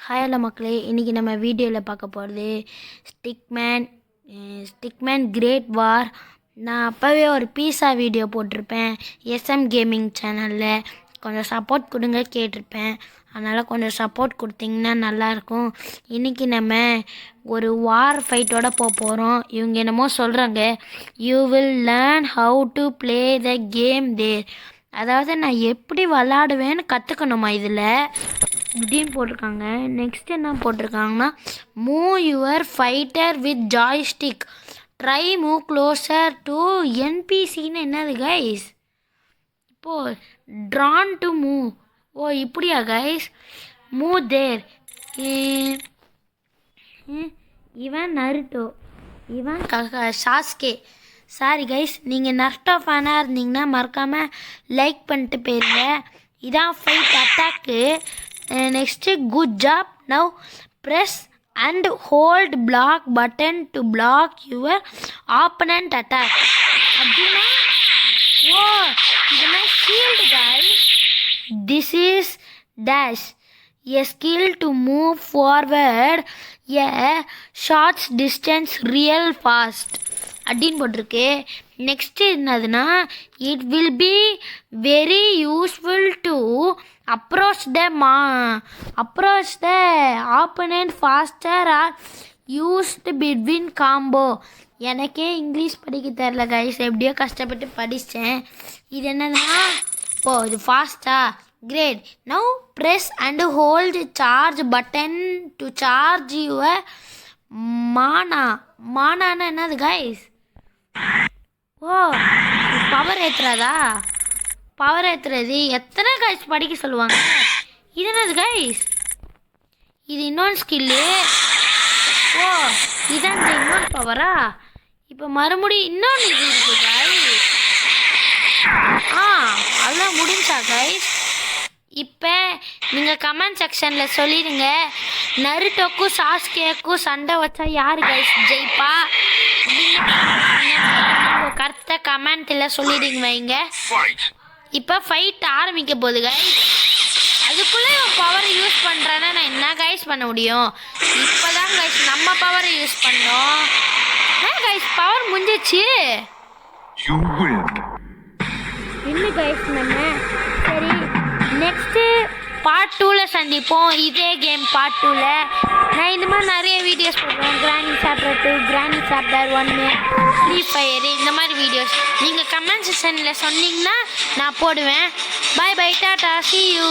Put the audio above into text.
Hi hello மக்களே, இன்றைக்கி நம்ம வீடியோவில் பார்க்க போகிறது ஸ்டிக்மேன் கிரேட் வார். நான் அப்போவே ஒரு பீஸா வீடியோ போட்டிருப்பேன் எஸ்எம் கேமிங் சேனலில். கொஞ்சம் சப்போர்ட் கொடுங்க கேட்டிருப்பேன். அதனால் கொஞ்சம் சப்போர்ட் கொடுத்தீங்கன்னா நல்லாயிருக்கும். இன்றைக்கி நம்ம ஒரு வார் ஃபைட்டோட போகிறோம். இவங்க என்னமோ சொல்கிறாங்க, you will learn how to play the game there. அதாவது நான் எப்படி விளாடுவேன்னு கற்றுக்கணுமா இதில் இப்படின்னு போட்டிருக்காங்க. நெக்ஸ்ட் என்ன போட்டிருக்காங்கன்னா, move your fighter with joystick, try move closer to என்பிசின்னு என்னது கைஸ்? இப்போது ட்ரான் டு மூவ். ஓ இப்படியா கைஸ்? மூவ் தேர். இவன் நருட்டோ, இவன் சாஸ்கே. சாரி கைஸ், நீங்கள் நருட்டோ ஃபேனாக இருந்தீங்கன்னா மறக்காமல் லைக் பண்ணிட்டு போயிருங்க. இதான் fight attack. Next good job. Now press and hold block button to block your opponent attack. அப்படின்னா ஓ இதெல்லாம் shield guys. This is dash, a skill to move forward a short distance real fast அப்படின்னு போட்டிருக்கு. Next என்னதுன்னா, it will be very useful to approach the opponent faster or used between combo. எனக்கே English படிக்க தெரில guys, எப்படியோ கஷ்டப்பட்டு படித்தேன். இது என்னன்னா, ஓ இது ஃபாஸ்டா? Great. Now press and hold charge button to charge your மானானா என்னது கைஸ்? ஓ பவர் ஏற்றுறதா? பவர் ஏற்றுறது எத்தனை கைஸ் படிக்க சொல்லுவாங்க? இது என்னது கைஸ்? இது இன்னொன்று ஸ்கில்லு. ஓ இதான் இந்த இன்னொன்று பவரா? இப்போ மறுபடியும் இன்னொன்று இது இருக்கு கைஸ். அதெல்லாம் முடிஞ்சா கைஸ்? இப்போ நீங்கள் கமெண்ட் செக்ஷனில் சொல்லிடுங்க, நருட்டோக்கும் சாஸ்கேக்கும் சண்டை வச்சா யார் கைஸ் ஜெயிப்பா? உங்கள் கருத்தை கமெண்ட்டில் சொல்லிடுங்க வைங்க. இப்போ ஃபைட் ஆரம்பிக்க போகுது கைஸ். அதுக்குள்ளே பவரை யூஸ் பண்ணுறேன்னா நான் என்ன கைஸ் பண்ண முடியும்? இப்போ தான் கைஸ் நம்ம பவரை யூஸ் பண்ணோம். கைஸ் பவர் முடிஞ்சிச்சு. இன்னும் கைஸ் நம்ம சரி நெக்ஸ்ட்டு பார்ட் 2ல் சந்திப்போம். இதே கேம் பார்ட் 2ல் நான் இந்த மாதிரி நிறைய வீடியோஸ் போடுவேன். கிராணி சாப்டர் 2, கிராணி சாப்டர் 1, ஃப்ரீ ஃபயரு, இந்த மாதிரி வீடியோஸ் நீங்கள் கமெண்ட் செக்ஷனில் சொன்னீங்கன்னா நான் போடுவேன். பை பை, டாடா, see you.